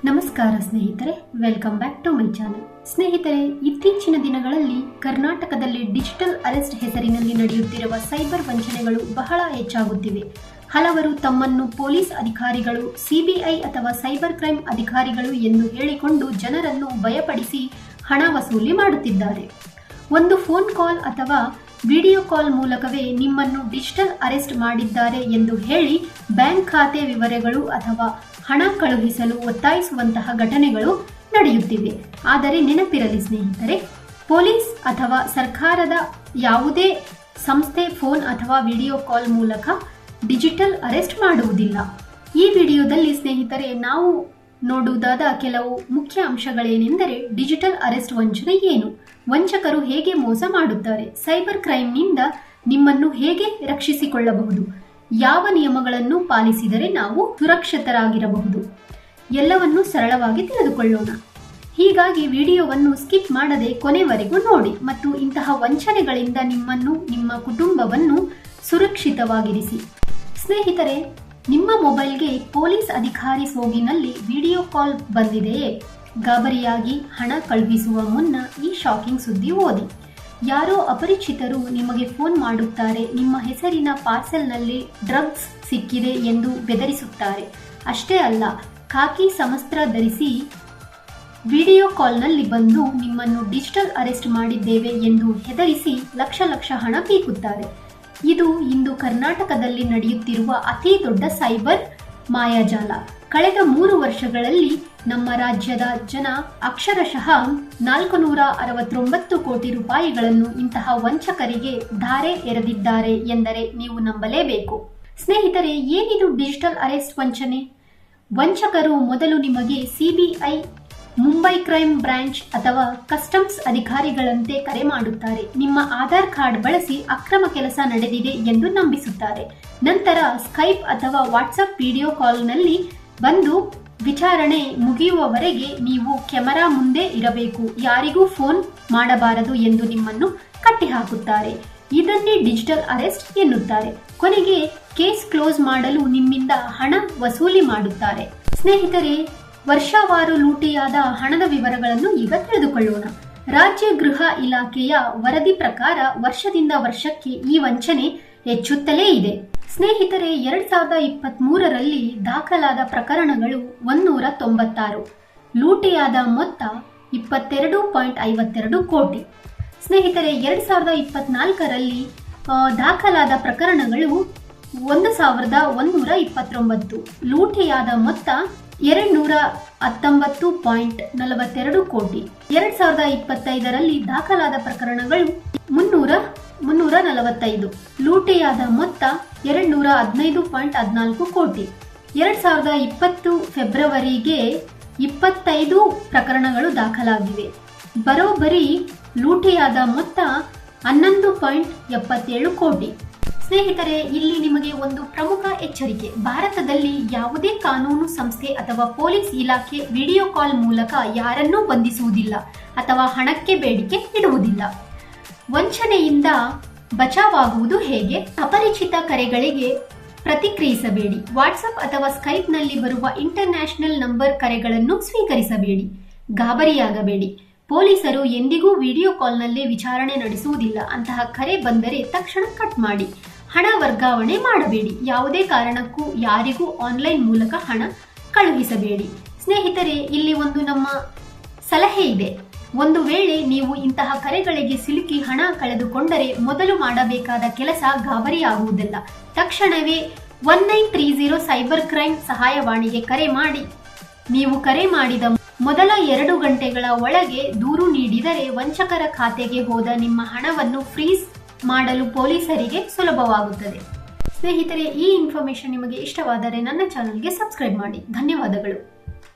ನಮಸ್ಕಾರ ಸ್ನೇಹಿತರೆ, welcome back to my channel. ಸ್ನೇಹಿತರೆ, ಇತ್ತೀಚಿನ ದಿನಗಳಲ್ಲಿ ಕರ್ನಾಟಕದಲ್ಲಿ ಡಿಜಿಟಲ್ ಅರೆಸ್ಟ್ ಹೆಸರಿನಲ್ಲಿ ನಡೆಯುತ್ತಿರುವ ಸೈಬರ್ ವಂಚನೆಗಳು ಬಹಳ ಹೆಚ್ಚಾಗುತ್ತಿವೆ. ಹಲವರು ತಮ್ಮನ್ನು ಪೊಲೀಸ್ ಅಧಿಕಾರಿಗಳು, ಸಿಬಿಐ ಅಥವಾ ಸೈಬರ್ ಕ್ರೈಮ್ ಅಧಿಕಾರಿಗಳು ಎಂದು ಹೇಳಿಕೊಂಡು ಜನರನ್ನು ಭಯಪಡಿಸಿ ಹಣ ವಸೂಲಿ ಮಾಡುತ್ತಿದ್ದಾರೆ. ಒಂದು ಫೋನ್ ಕಾಲ್ ಅಥವಾ ವಿಡಿಯೋ ಕಾಲ್ ಮೂಲಕವೇ ನಿಮ್ಮನ್ನು ಡಿಜಿಟಲ್ ಅರೆಸ್ಟ್ ಮಾಡಿದ್ದಾರೆ ಎಂದು ಹೇಳಿ ಬ್ಯಾಂಕ್ ಖಾತೆ ವಿವರಗಳು ಅಥವಾ ಹಣ ಕಳುಹಿಸಲು ಒತ್ತಾಯಿಸುವಂತಹ ಘಟನೆಗಳು ನಡೆಯುತ್ತಿವೆ. ಆದರೆ ನೆನಪಿರಲಿ ಸ್ನೇಹಿತರೆ, ಪೊಲೀಸ್ ಅಥವಾ ಸರ್ಕಾರದ ಯಾವುದೇ ಸಂಸ್ಥೆ ಫೋನ್ ಅಥವಾ ವಿಡಿಯೋ ಕಾಲ್ ಮೂಲಕ ಡಿಜಿಟಲ್ ಅರೆಸ್ಟ್ ಮಾಡುವುದಿಲ್ಲ. ಈ ವಿಡಿಯೋದಲ್ಲಿ ಸ್ನೇಹಿತರೆ ನಾವು ನೋಡುವುದಾದ ಕೆಲವು ಮುಖ್ಯ ಅಂಶಗಳೇನೆಂದರೆ, ಡಿಜಿಟಲ್ ಅರೆಸ್ಟ್ ವಂಚನೆ ಏನು, ವಂಚಕರು ಹೇಗೆ ಮೋಸ ಮಾಡುತ್ತಾರೆ, ಸೈಬರ್ ಕ್ರೈಮ್ನಿಂದ ನಿಮ್ಮನ್ನು ಹೇಗೆ ರಕ್ಷಿಸಿಕೊಳ್ಳಬಹುದು, ಯಾವ ನಿಯಮಗಳನ್ನು ಪಾಲಿಸಿದರೆ ನಾವು ಸುರಕ್ಷಿತರಾಗಿರಬಹುದು, ಎಲ್ಲವನ್ನು ಸರಳವಾಗಿ ತಿಳಿದುಕೊಳ್ಳೋಣ. ಹೀಗಾಗಿ ವಿಡಿಯೋವನ್ನು ಸ್ಕಿಪ್ ಮಾಡದೆ ಕೊನೆವರೆಗೂ ನೋಡಿ ಮತ್ತು ಇಂತಹ ವಂಚನೆಗಳಿಂದ ನಿಮ್ಮನ್ನು, ನಿಮ್ಮ ಕುಟುಂಬವನ್ನು ಸುರಕ್ಷಿತವಾಗಿರಿಸಿ. ಸ್ನೇಹಿತರೆ, ನಿಮ್ಮ ಮೊಬೈಲ್ಗೆ ಪೊಲೀಸ್ ಅಧಿಕಾರಿ ಸೋಗಿನಲ್ಲಿ ವಿಡಿಯೋ ಕಾಲ್ ಬಂದಿದೆಯೇ? ಗಾಬರಿಯಾಗಿ ಹಣ ಕಳುಹಿಸುವ ಮುನ್ನ ಈ ಶಾಕಿಂಗ್ ಸುದ್ದಿ ಓದಿ. ಯಾರೋ ಅಪರಿಚಿತರು ನಿಮಗೆ ಫೋನ್ ಮಾಡುತ್ತಾರೆ. ನಿಮ್ಮ ಹೆಸರಿನ ಪಾರ್ಸೆಲ್ನಲ್ಲಿ ಡ್ರಗ್ಸ್ ಸಿಕ್ಕಿದೆ ಎಂದು ಬೆದರಿಸುತ್ತಾರೆ. ಅಷ್ಟೇ ಅಲ್ಲ, ಖಾಕಿ ಸಮವಸ್ತ್ರ ಧರಿಸಿ ವಿಡಿಯೋ ಕಾಲ್ನಲ್ಲಿ ಬಂದು ನಿಮ್ಮನ್ನು ಡಿಜಿಟಲ್ ಅರೆಸ್ಟ್ ಮಾಡಿದ್ದೇವೆ ಎಂದು ಹೆದರಿಸಿ ಲಕ್ಷ ಹಣ ಪೀಕುತ್ತಾರೆ. ಇದು ಇಂದು ಕರ್ನಾಟಕದಲ್ಲಿ ನಡೆಯುತ್ತಿರುವ ಅತಿ ದೊಡ್ಡ ಸೈಬರ್ ಮಾಯಾಜಾಲ. ಕಳೆದ 3 ವರ್ಷಗಳಲ್ಲಿ ನಮ್ಮ ರಾಜ್ಯದ ಜನ ಅಕ್ಷರಶಃ 469 ಕೋಟಿ ರೂಪಾಯಿಗಳನ್ನು ಇಂತಹ ವಂಚಕರಿಗೆ ಧಾರೆ ಎರೆದಿದ್ದಾರೆ ಎಂದರೆ ನೀವು ನಂಬಲೇಬೇಕು. ಸ್ನೇಹಿತರೆ, ಏನಿದು ಡಿಜಿಟಲ್ ಅರೆಸ್ಟ್ ವಂಚನೆ? ವಂಚಕರು ಮೊದಲು ನಿಮಗೆ ಸಿಬಿಐ, ಮುಂಬೈ ಕ್ರೈಮ್ ಬ್ರಾಂಚ್ ಅಥವಾ ಕಸ್ಟಮ್ಸ್ ಅಧಿಕಾರಿಗಳಂತೆ ಕರೆ ಮಾಡುತ್ತಾರೆ. ನಿಮ್ಮ ಆಧಾರ್ ಕಾರ್ಡ್ ಬಳಸಿ ಅಕ್ರಮ ಕೆಲಸ ನಡೆದಿದೆ ಎಂದು ನಂಬಿಸುತ್ತಾರೆ. ನಂತರ ಸ್ಕೈಪ್ ಅಥವಾ ವಾಟ್ಸಪ್ ವಿಡಿಯೋ ಕಾಲ್ನಲ್ಲಿ ಬಂದು ವಿಚಾರಣೆ ಮುಗಿಯುವವರೆಗೆ ನೀವು ಕ್ಯಾಮೆರಾ ಮುಂದೆ ಇರಬೇಕು, ಯಾರಿಗೂ ಫೋನ್ ಮಾಡಬಾರದು ಎಂದು ನಿಮ್ಮನ್ನು ಕಟ್ಟಿಹಾಕುತ್ತಾರೆ. ಇದನ್ನೇ ಡಿಜಿಟಲ್ ಅರೆಸ್ಟ್ ಎನ್ನುತ್ತಾರೆ. ಕೊನೆಗೆ ಕೇಸ್ ಕ್ಲೋಸ್ ಮಾಡಲು ನಿಮ್ಮಿಂದ ಹಣ ವಸೂಲಿ ಮಾಡುತ್ತಾರೆ. ಸ್ನೇಹಿತರೆ, ವರ್ಷವಾರು ಲೂಟಿಯಾದ ಹಣದ ವಿವರಗಳನ್ನು ಈಗ ತಿಳಿದುಕೊಳ್ಳೋಣ. ರಾಜ್ಯ ಗೃಹ ಇಲಾಖೆಯ ವರದಿ ಪ್ರಕಾರ ವರ್ಷದಿಂದ ವರ್ಷಕ್ಕೆ ಈ ವಂಚನೆ ಹೆಚ್ಚುತ್ತಲೇ ಇದೆ. ಸ್ನೇಹಿತರೆ, 2023ರಲ್ಲಿ ದಾಖಲಾದ ಪ್ರಕರಣಗಳು 196, ಲೂಟಿಯಾದ ಮೊತ್ತ 22.52 ಕೋಟಿ. ಸ್ನೇಹಿತರೆ, 2024ರಲ್ಲಿ ದಾಖಲಾದ ಪ್ರಕರಣಗಳು 1129, ಲೂಟಿಯಾದ ಮೊತ್ತ 219.42 ಕೋಟಿ. 2025ರಲ್ಲಿ ದಾಖಲಾದ ಪ್ರಕರಣಗಳು 345, ಲೂಟಿಯಾದ ಮೊತ್ತ 215.14 ಕೋಟಿ. 2020 ಫೆಬ್ರವರಿಗೆ 25 ಪ್ರಕರಣಗಳು ದಾಖಲಾಗಿವೆ. ಬರೋಬ್ಬರಿ ಲೂಟಿಯಾದ ಮೊತ್ತ 11.77 ಕೋಟಿ. ಸ್ನೇಹಿತರೆ, ಇಲ್ಲಿ ನಿಮಗೆ ಒಂದು ಪ್ರಮುಖ ಎಚ್ಚರಿಕೆ. ಭಾರತದಲ್ಲಿ ಯಾವುದೇ ಕಾನೂನು ಸಂಸ್ಥೆ ಅಥವಾ ಪೊಲೀಸ್ ಇಲಾಖೆ ವಿಡಿಯೋ ಕಾಲ್ ಮೂಲಕ ಯಾರನ್ನೂ ಬಂಧಿಸುವುದಿಲ್ಲ ಅಥವಾ ಹಣಕ್ಕೆ ಬೇಡಿಕೆ ಇಡುವುದಿಲ್ಲ. ವಂಚನೆಯಿಂದ ಬಚಾವಾಗುವುದು ಹೇಗೆ? ಅಪರಿಚಿತ ಕರೆಗಳಿಗೆ ಪ್ರತಿಕ್ರಿಯಿಸಬೇಡಿ. ವಾಟ್ಸಪ್ ಅಥವಾ ಸ್ಕೈಪ್ನಲ್ಲಿ ಬರುವ ಇಂಟರ್ನ್ಯಾಷನಲ್ ನಂಬರ್ ಕರೆಗಳನ್ನು ಸ್ವೀಕರಿಸಬೇಡಿ. ಗಾಬರಿಯಾಗಬೇಡಿ. ಪೊಲೀಸರು ಎಂದಿಗೂ ವಿಡಿಯೋ ಕಾಲ್ನಲ್ಲೇ ವಿಚಾರಣೆ ನಡೆಸುವುದಿಲ್ಲ. ಅಂತಹ ಕರೆ ಬಂದರೆ ತಕ್ಷಣ ಕಟ್ ಮಾಡಿ. ಹಣ ವರ್ಗಾವಣೆ ಮಾಡಬೇಡಿ. ಯಾವುದೇ ಕಾರಣಕ್ಕೂ ಯಾರಿಗೂ ಆನ್ಲೈನ್ ಮೂಲಕ ಹಣ ಕಳುಹಿಸಬೇಡಿ. ಸ್ನೇಹಿತರೆ, ಇಲ್ಲಿ ಒಂದು ನಮ್ಮ ಸಲಹೆ ಇದೆ. ಒಂದು ವೇಳೆ ನೀವು ಇಂತಹ ಕರೆಗಳಿಗೆ ಸಿಲುಕಿ ಹಣ ಕಳೆದುಕೊಂಡರೆ ಮೊದಲು ಮಾಡಬೇಕಾದ ಕೆಲಸ ಗಾಬರಿಯಾಗುವುದಲ್ಲ. ತಕ್ಷಣವೇ 1930 ಸೈಬರ್ ಕ್ರೈಮ್ ಸಹಾಯವಾಣಿಗೆ ಕರೆ ಮಾಡಿ. ನೀವು ಕರೆ ಮಾಡಿದ ಮೊದಲ 2 ಗಂಟೆಗಳ ಒಳಗೆ ದೂರು ನೀಡಿದರೆ ವಂಚಕರ ಖಾತೆಗೆ ಹೋದ ನಿಮ್ಮ ಹಣವನ್ನು ಫ್ರೀಸ್ ಮಾಡಲು ಪೊಲೀಸರಿಗೆ ಸುಲಭವಾಗುತ್ತದೆ. ಸ್ನೇಹಿತರೆ, ಈ ಇನ್ಫಾರ್ಮೇಶನ್ ನಿಮಗೆ ಇಷ್ಟವಾದರೆ ನನ್ನ ಚಾನೆಲ್ಗೆ ಸಬ್ಸ್ಕ್ರೈಬ್ ಮಾಡಿ. ಧನ್ಯವಾದಗಳು.